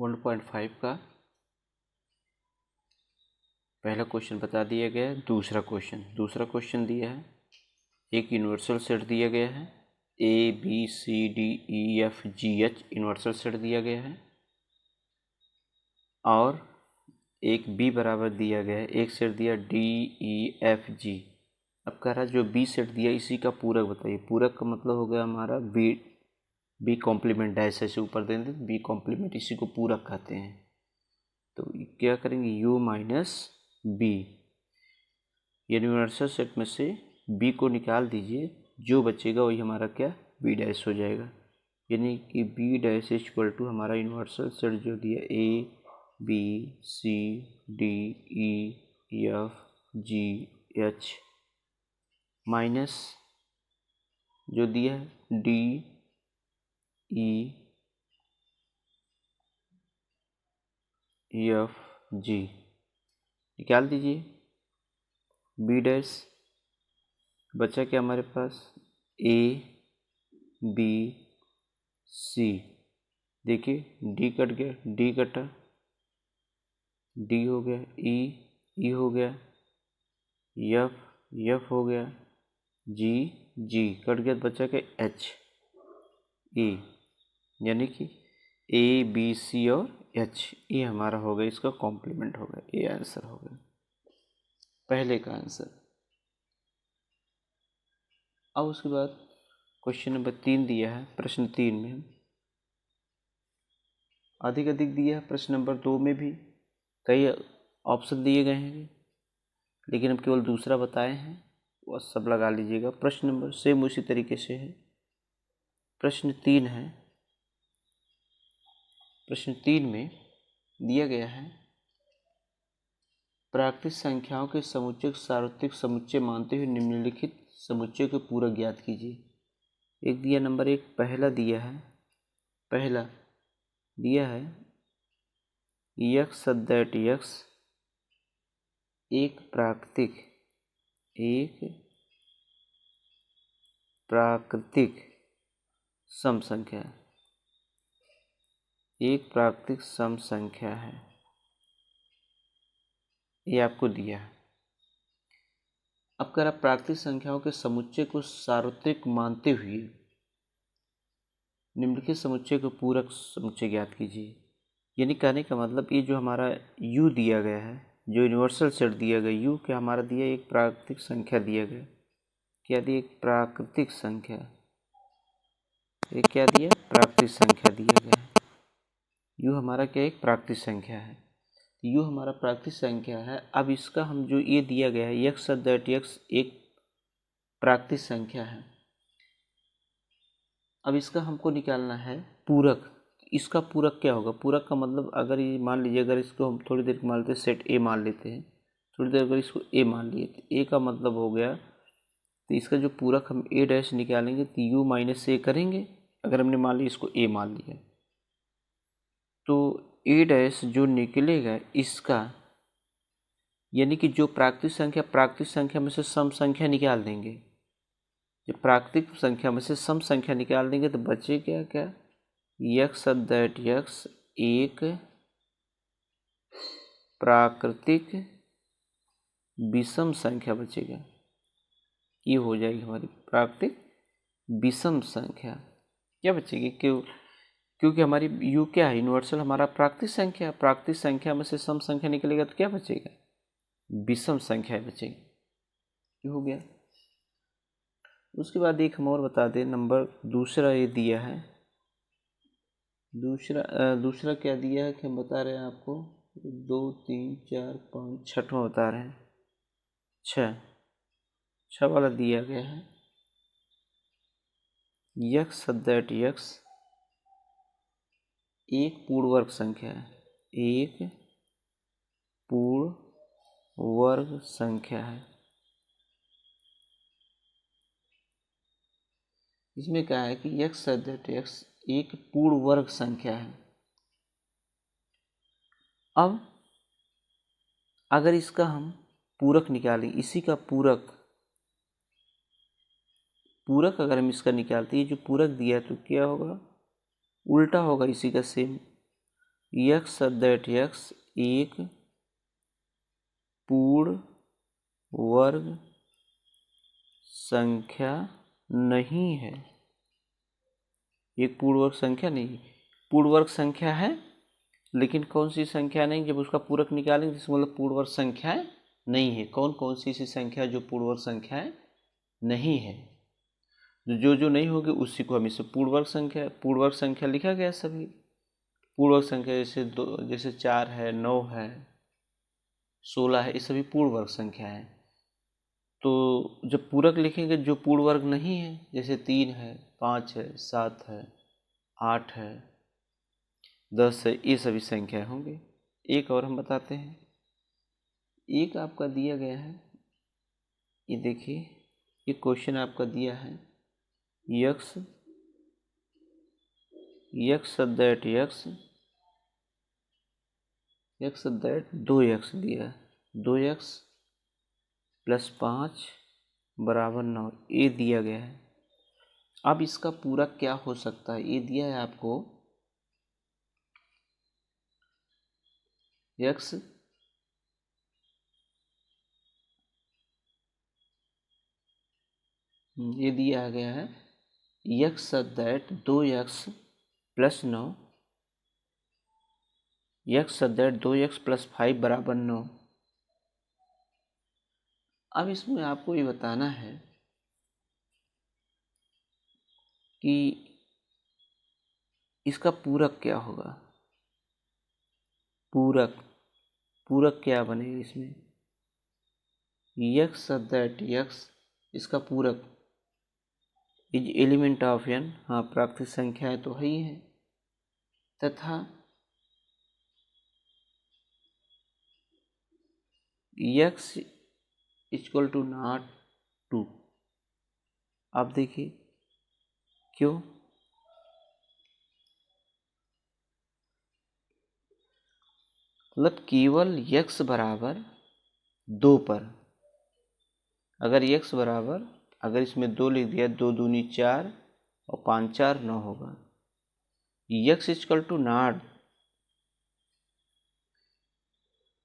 1.5 का पहला क्वेश्चन बता दिया गया है। दूसरा क्वेश्चन दिया है, एक यूनिवर्सल सेट दिया गया है, ABCDEFGH यूनिवर्सल सेट दिया गया है और एक B बराबर दिया गया है, एक सेट दिया DEFG। अब कह रहा है जो B सेट दिया इसी का पूरक बताइए। पूरक का मतलब हो गया हमारा B कॉम्प्लीमेंट डैश ऐसे ऊपर दे दें, B कॉम्प्लीमेंट, इसी को पूरक कहते हैं। तो क्या करेंगे, U minus B, universal set में से B को निकाल दीजिए, जो बचेगा वही हमारा क्या, B डैश हो जाएगा। यानी कि B डैश इक्वल टू हमारा यूनिवर्सल सेट जो दिया ABCDEFGH माइनस जो दिया है DEFG, निकाल दीजिए। B डैश बचा क्या हमारे पास, ABC, देखिए D कट गया, D कटा, D हो गया, E हो गया, F हो गया, G कट गया, बचा क्या H, E, यानी कि ABC और H, ये हमारा हो गया, इसका कॉम्प्लीमेंट हो गया, ये आंसर हो गया पहले का आंसर। अब उसके बाद क्वेश्चन नंबर 3 दिया है। प्रश्न 3 में अधिक दिया है। प्रश्न नंबर 2 में भी कई ऑप्शन दिए गए हैं, लेकिन हम केवल दूसरा बताए हैं, वह सब लगा लीजिएगा। प्रश्न नंबर सेम उसी तरीके से है। प्रश्न 3 है। प्रश्न 3 में दिया गया है, प्राकृतिक संख्याओं के समुच्चय सार्वत्रिक समुच्चय मानते हुए निम्नलिखित समुच्चय के पूरक ज्ञात कीजिए। एक दिया नंबर 1, पहला दिया है x दैट x एक प्राकृतिक सम संख्या है, एक प्राकृतिक सम संख्या है, ये आपको दिया है। अब कह रहा प्राकृतिक संख्याओं के समुच्चय को सार्वत्रिक मानते हुए निम्नलिखित समुच्चय को पूरक समुच्चय ज्ञात कीजिए। यानी कहने का मतलब ये जो हमारा U दिया गया है, जो यूनिवर्सल सेट दिया गया, U क्या हमारा दिया, एक प्राकृतिक संख्या दिया गया, क्या दिया, एक प्राकृतिक संख्या, ये क्या दिया, प्राकृतिक संख्या दिया गया है। U हमारा क्या, एक प्राकृतिक संख्या है, U हमारा प्राकृतिक संख्या है। अब इसका हम जो ये दिया गया है x दैट x एक प्राकृतिक संख्या है, अब इसका हमको निकालना है पूरक। इसका पूरक क्या होगा, पूरक का मतलब अगर ये मान लीजिए, अगर इसको हम थोड़ी देर मान लेते हैं, सेट A मान लेते हैं, थोड़ी देर अगर इसको A मान लिए तो A का मतलब हो गया, तो इसका जो पूरक हम A डैश निकालेंगे तो U माइनस A करेंगे। अगर हमने मान लिया इसको A मान लिया तो A डैश जो निकलेगा इसका, यानी कि जो प्राकृतिक संख्या में से सम संख्या निकाल देंगे, जब प्राकृतिक संख्या में से सम संख्या निकाल देंगे तो बचे क्या x दैट x एक प्राकृतिक विषम संख्या बचेगा, ये हो जाएगी हमारी प्राकृतिक विषम संख्या। क्या बचेगी, क्योंकि हमारी U क्या है, यूनिवर्सल हमारा प्राकृतिक संख्या में से सम संख्या निकलेगा तो क्या बचेगा, विषम संख्या बचेगी, ये हो गया। उसके बाद एक हम और बता दें, नंबर दूसरा ये दिया है, दूसरा क्या दिया है कि हम बता रहे हैं आपको, 2 3 4 5 छठवां बता रहे हैं, 6 वाला दिया गया है, x दैट x एक पूर्ण वर्ग संख्या है, एक पूर्ण वर्ग संख्या है। इसमें क्या है कि x दैट x एक पूर्ण वर्ग संख्या है। अब अगर इसका हम पूरक निकालें, इसी का पूरक अगर हम इसका निकालते हैं, जो पूरक दिया है तो क्या होगा, उल्टा होगा इसी का सेम। यक्स दैट यक्स एक पूर्ण वर्ग संख्या नहीं है। एक पूर्ण वर्ग संख्या नहीं, पूर्ण वर्ग संख्या है लेकिन कौन सी संख्या नहीं, जब उसका पूरक निकालेंगे इसका मतलब पूर्ण वर्ग संख्याएं नहीं है। कौन कौन सी ऐसी संख्या जो पूर्ण वर्ग संख्याएं नहीं है, जो जो नहीं होगी उसी को हम इसे पूर्ण वर्ग संख्या लिखा गया। सभी पूर्ण वर्ग संख्या जैसे 2, जैसे 4 है, 9 है, 16 है, ये सभी पूर्ण वर्ग संख्या है। तो जब पूरक लिखेंगे जो पूर्ण वर्ग नहीं है, जैसे 3 है, 5 है, 7 है, 8 है, 10 है, ये सभी संख्या होंगे। एक और हम बताते हैं, एक आपका दिया गया है, ये देखिए, ये क्वेश्चन आपका दिया है x that x that 2x दिया है, 2x + 5 = 9, ये दिया गया है। अब इसका पूरक क्या हो सकता है, ये दिया है आपको x ये दिया गया है x that 2x + 9, x that 2x + 5 = 9। अब इसमें आपको ये बताना है कि इसका पूरक क्या होगा। पूरक क्या बनेगा इसमें, यक्स दैट यक्स, इसका पूरक इज एलिमेंट ऑफ n, हाँ प्राकृतिक संख्या है तो ही है, तथा x = not 2। आप देखिए क्यों, मतलब केवल x = 2 पर, अगर इसमें 2 लिख दिया, 2 दूनी 4 और 5 4 9 होगा। x = not,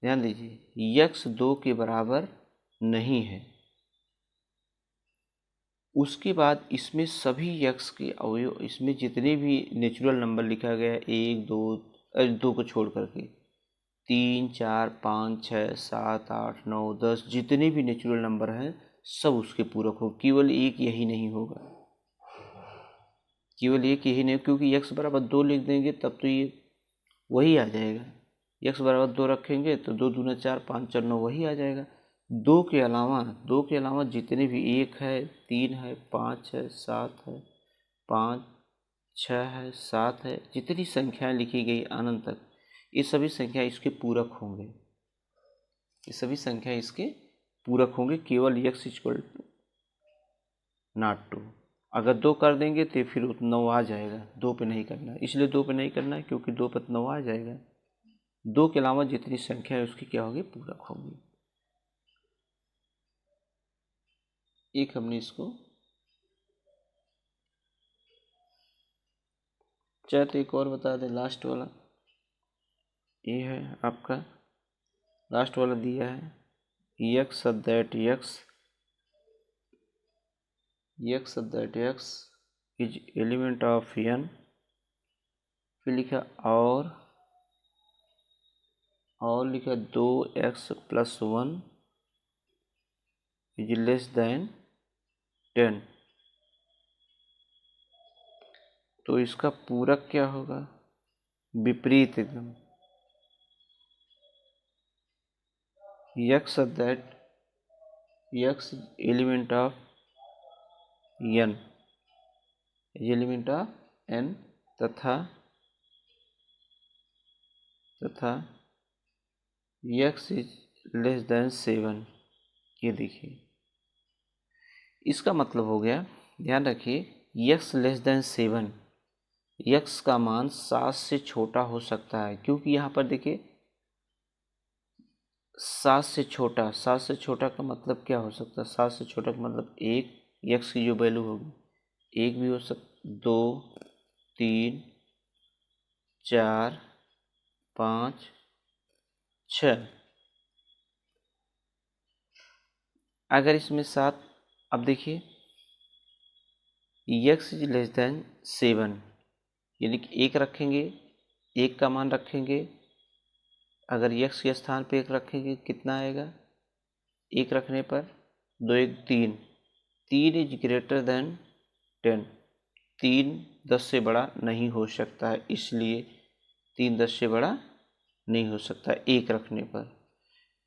ध्यान दीजिए, x 2 के बराबर नहीं है। उसके बाद इसमें सभी x के अवयव, इसमें जितने भी नेचुरल नंबर लिखा गया है 1 2 को छोड़ करके 3 4 5 6 7 8 9 10 जितने भी नेचुरल नंबर हैं सब उसके पूरक हो, केवल एक यही नहीं होगा, केवल एक यही नहीं, क्योंकि x = 2 लिख देंगे तब तो ये वही आ जाएगा। x = 2 रखेंगे तो 2 दूना 4 5 4 9 वही आ जाएगा। 2 के अलावा जितने भी 1 है, 3 है, 5 है, 7 है, 5 6 है, 7 है, जितनी संख्याएं लिखी गई अनंत तक, ये सभी संख्या इसके पूरक होंगे, ये सभी संख्या इसके पूरक होंगे, केवल x = not 2। अगर 2 कर देंगे तो फिर 9 आ जाएगा, 2 पे नहीं करना है, इसलिए 2 पे नहीं करना है क्योंकि 2 पे 9 आ जाएगा। 2 के अलावा जितनी संख्या है उसकी क्या होगी, पूरक होगी। एक हमने इसको चाहे तो एक और बता दें, लास्ट वाला ये है आपका, लास्ट वाला दिया है x that x is element of n, फिर लिखा और लिखा 2x + 1 इज <<10। तो इसका पूरक क्या होगा, विपरीत एकदम, x that x element of n is element of n, तथा x इज <7। ये देखिए इसका मतलब हो गया, ध्यान रखिए, x <7, x का मान 7 से छोटा हो सकता है, क्योंकि यहाँ पर देखिए 7 से छोटा का मतलब क्या हो सकता है, 7 से छोटा का मतलब 1, x की जो वैल्यू होगी 1 भी हो सकता, 2 3 4 5 6। अगर इसमें 7, अब देखिए x इज लेस देन 7, यानी कि 1 रखेंगे, 1 का मान रखेंगे। अगर x के स्थान पे 1 रखेंगे कितना आएगा? 1 रखने पर 2 1 3, 3 इज ग्रेटर देन 10, 3 10 से बड़ा नहीं हो सकता है, इसलिए 3 10 से बड़ा नहीं हो सकता। 1 रखने पर,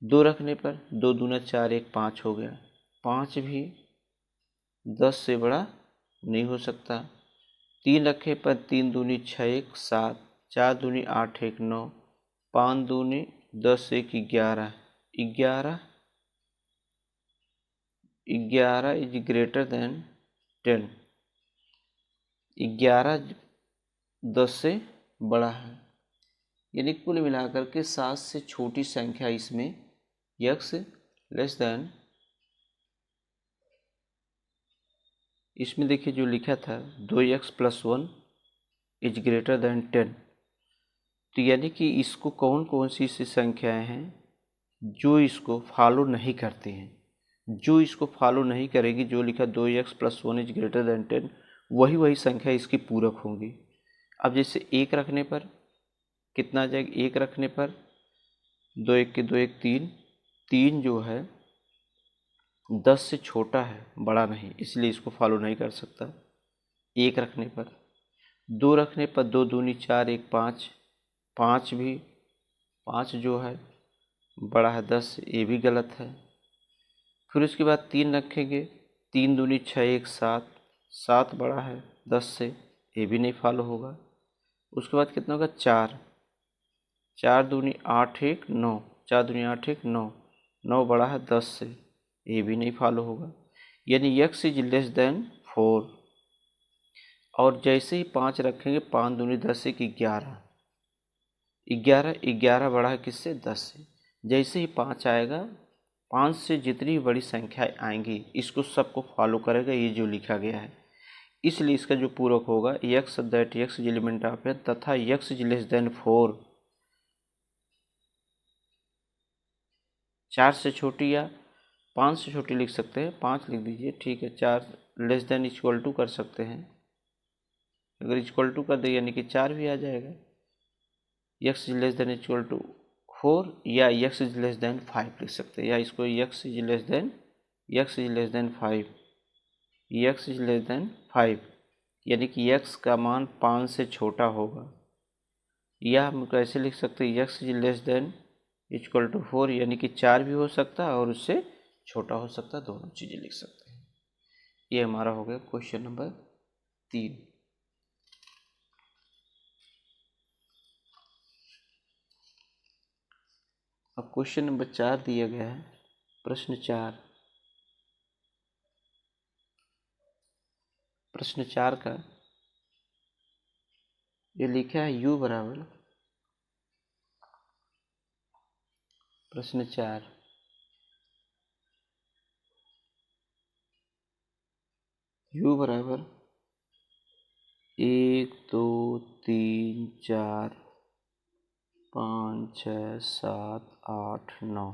2 रखने पर 2 दूना 4 1 5 हो गया, 5 भी 10 से बड़ा नहीं हो सकता। 3 रखे पर 3 दूनी 6 1 7, 4 दूनी 8 1 9, 5 दूनी 10 1 11, 11 इज ग्रेटर देन 10, 11 10 से बड़ा है। यानी कुल मिलाकर के 7 से छोटी संख्या इसमें x लेस देन, इसमें देखिए जो लिखा था 2x + 1 इज ग्रेटर देन 10, तो यानी कि इसको कौन कौन सी ऐसी संख्याएं हैं जो इसको फॉलो नहीं करती हैं। जो इसको फॉलो नहीं करेगी, जो लिखा 2x + 1 इज ग्रेटर देन 10, वही संख्या इसकी पूरक होंगी। अब जैसे 1 रखने पर कितना आ जाएगा? 1 रखने पर 2 1 के 2 1 3, 3 जो है 10 से छोटा है, बड़ा नहीं, इसलिए इसको फॉलो नहीं कर सकता। 1 रखने पर, 2 रखने पर 2 दूनी 4 1 5, 5 भी, 5 जो है बड़ा है 10, ये भी गलत है। फिर उसके बाद 3 रखेंगे, 3 दूनी 6 1 7, 7 बड़ा है 10 से, ये भी नहीं फॉलो होगा। उसके बाद कितना होगा? 4, 4 दूनी 8 1 9, 4 दूनी 8 1 9, 9 बड़ा है 10 से, ये भी नहीं फॉलो होगा। यानी x इज लेस देन 4। और जैसे ही 5 रखेंगे, 5 दूनी 10 1 11, 11 बड़ा है किससे? 10 से। जैसे ही 5 आएगा, 5 से जितनी बड़ी संख्याएं आएंगी इसको सबको फॉलो करेगा, ये जो लिखा गया है। इसलिए इसका जो पूरक होगा x that x is element of n तथा x इज लेस देन 4, 4 से छोटी या 5 से छोटी लिख सकते हैं, 5 लिख दीजिए, ठीक है। 4 लेस देन इक्वल टू कर सकते हैं, अगर इक्वल टू कर दे यानी कि 4 भी आ जाएगा। x is less than equal to 4 या x इज लेस देन 5 लिख सकते हैं, या इसको x is less then 5, x is less then 5, यानी कि x का मान 5 से छोटा होगा। या हम कैसे लिख सकते हैं? x is less than equal to 4, यानी कि 4 भी हो सकता है और उससे छोटा हो सकता है, दोनों चीज़ें लिख सकते हैं। ये हमारा हो गया क्वेश्चन नंबर 3। अब क्वेश्चन नंबर 4 दिया गया है। प्रश्न 4 का ये लिखा है u बराबर, प्रश्न 4 u बराबर 1 2 3 4 5 6 7 8 9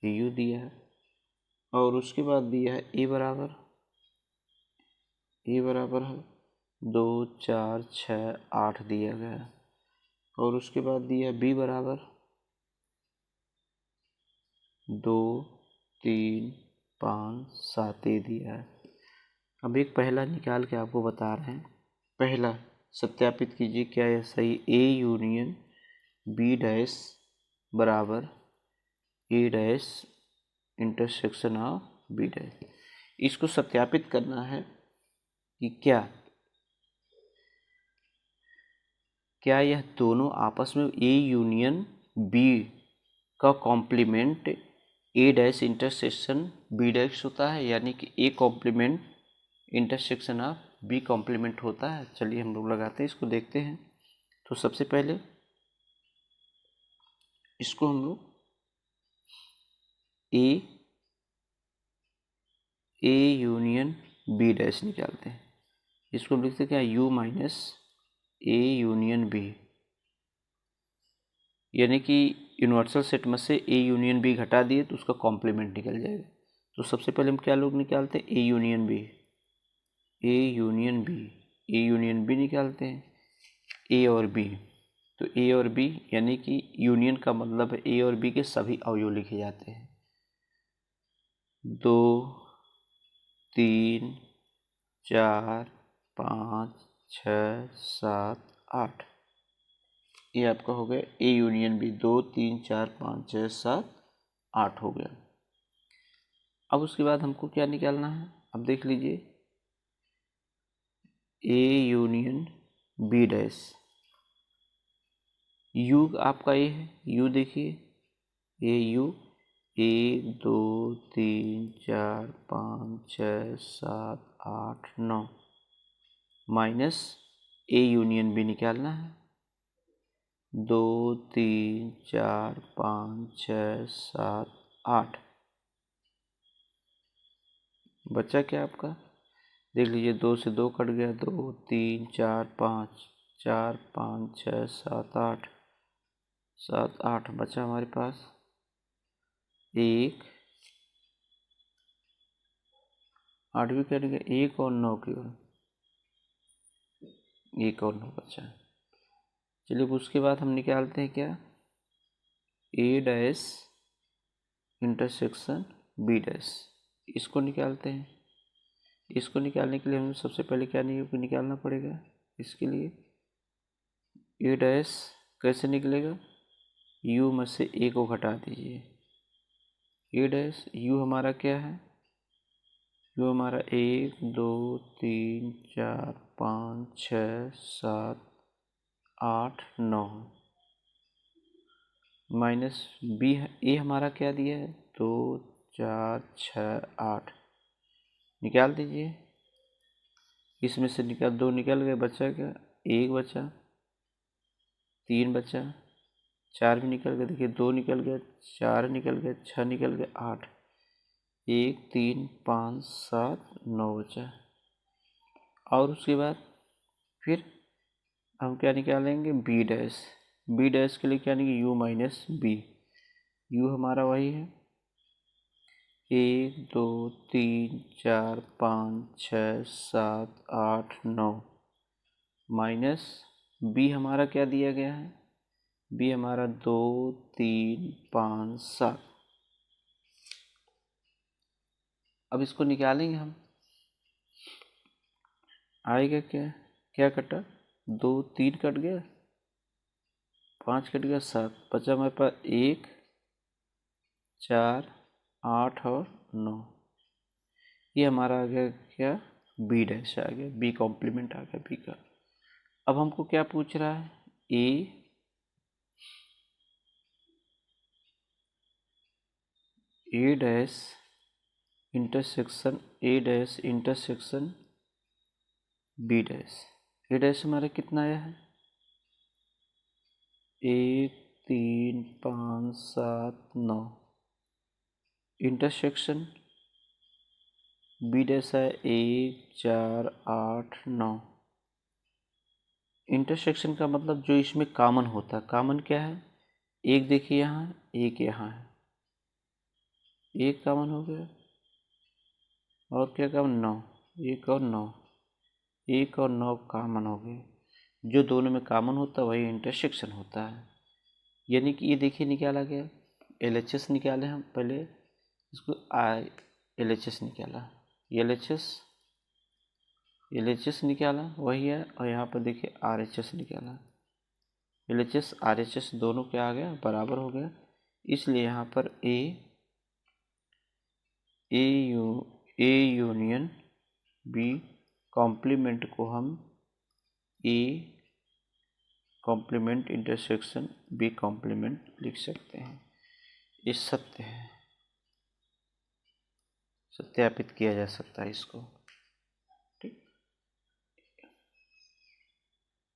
u दिया है। और उसके बाद दिया है a बराबर है 2 4 6 8 दिया गया है। और उसके बाद दिया b बराबर 2 3 5 7 ये दिया है। अब एक पहला निकाल के आपको बता रहे हैं। पहला सत्यापित कीजिए क्या यह सही? a यूनियन b डैश बराबर a dash intersection of b dash. इसको सत्यापित करना है कि क्या यह दोनों आपस में a यूनियन b का complement a dash intersection b dash होता है, यानी कि a complement intersection of b complement होता है। चलिए हम लोग लगाते हैं, इसको देखते हैं। तो सबसे पहले इसको हम लोग a यूनियन b डैश निकालते हैं। इसको हम लिखते हैं क्या? u minus a union b। यानी कि यूनिवर्सल सेट में से ए यूनियन बी घटा दिए तो उसका कॉम्प्लीमेंट निकल जाएगा। तो सबसे पहले हम क्या लोग निकालते हैं, A union B, A union B, A union B निकालते हैं, ए और बी। तो ए और बी यानी कि यूनियन का मतलब है ए और बी के सभी अवयव लिखे जाते हैं। 2 3 4 5 6 7 8, ये आपका हो गया ए यूनियन बी। 2 3 4 5 6 7 8 हो गया। अब उसके बाद हमको क्या निकालना है, अब देख लीजिए, A union B dash, U आपका ए है, यू देखिए, A U, 1 2 3 4 5 6 7 8 9 minus A union B निकालना है, 2 3 4 5 6 7 8, बचा क्या आपका, देख लीजिए, 2 से 2 कट गया, 2 3 4 5 4 5 6 7 8 7 8 बचा हमारे पास 1 8 भी कट गया, 1 और 9 की ओर, 1 और 9 बचा। चलिए उसके बाद हम निकालते हैं क्या, ए डैश इंटरसेक्शन बी डैश, इसको निकालते हैं। इसको निकालने के लिए हमें सबसे पहले क्या निकालना पड़ेगा, इसके लिए ए डैश कैसे निकलेगा, यू में से ए को घटा दीजिए, ए डैश यू हमारा क्या है, यू हमारा 1 2 3 4 5 6 7 8 9 माइनस बी, ए हमारा क्या दिया है, 2 4 6 8, निकाल दीजिए, इसमें से 2 निकल गए, बचा क्या, 1 बचा, 3 बचा, 4 भी निकल गए, देखिए 2 निकल गया, 4 निकल गया, 6 निकल गया, 8, 1 3 5 7 9 बचा। और उसके बाद फिर हम क्या निकालेंगे, बी डैश, बी डैश के लिए क्या निकलेगा, यू माइनस बी, यू हमारा वही है 1 2 3 4 5 6 7 8 9 माइनस बी हमारा क्या दिया गया है, बी हमारा 2 3 5 7। अब इसको निकालेंगे हम, आएगा क्या, क्या कटा, 2 3 कट गया, 5 कट गया, 7 बचा हमारे पास 1 4 8 और 9, ये हमारा आ गया क्या, बी डैश आ गया, बी कॉम्प्लीमेंट आ गया बी का। अब हमको क्या पूछ रहा है, ए डैश इंटरसेक्शन, ए डैश इंटरसेक्शन बी डैश, ए डैश हमारा कितना आया है, 1 3 5 7 9, इंटरसेक्शन बी डैश है 1 4 8 9, इंटरसेक्शन का मतलब जो इसमें कॉमन होता है, कॉमन क्या है, एक देखिए यहाँ, एक यहाँ है, एक कॉमन हो गया, और क्या कॉमन, 9, 1 और 9, 1 और 9 कॉमन हो गए, जो दोनों में कॉमन होता है वही इंटरसेक्शन होता है। यानी कि ये देखिए निकाला गया, LHS निकाले हम पहले, इसको LHS निकाला, LHS निकाला वही है, और यहाँ पर देखिए RHS निकाला, LHS RHS दोनों क्या आ गया, बराबर हो गया, इसलिए यहाँ पर ए यूनियन बी कॉम्प्लीमेंट को हम A complement intersection B complement लिख सकते हैं। ये सत्य है, सत्यापित किया जा सकता है इसको।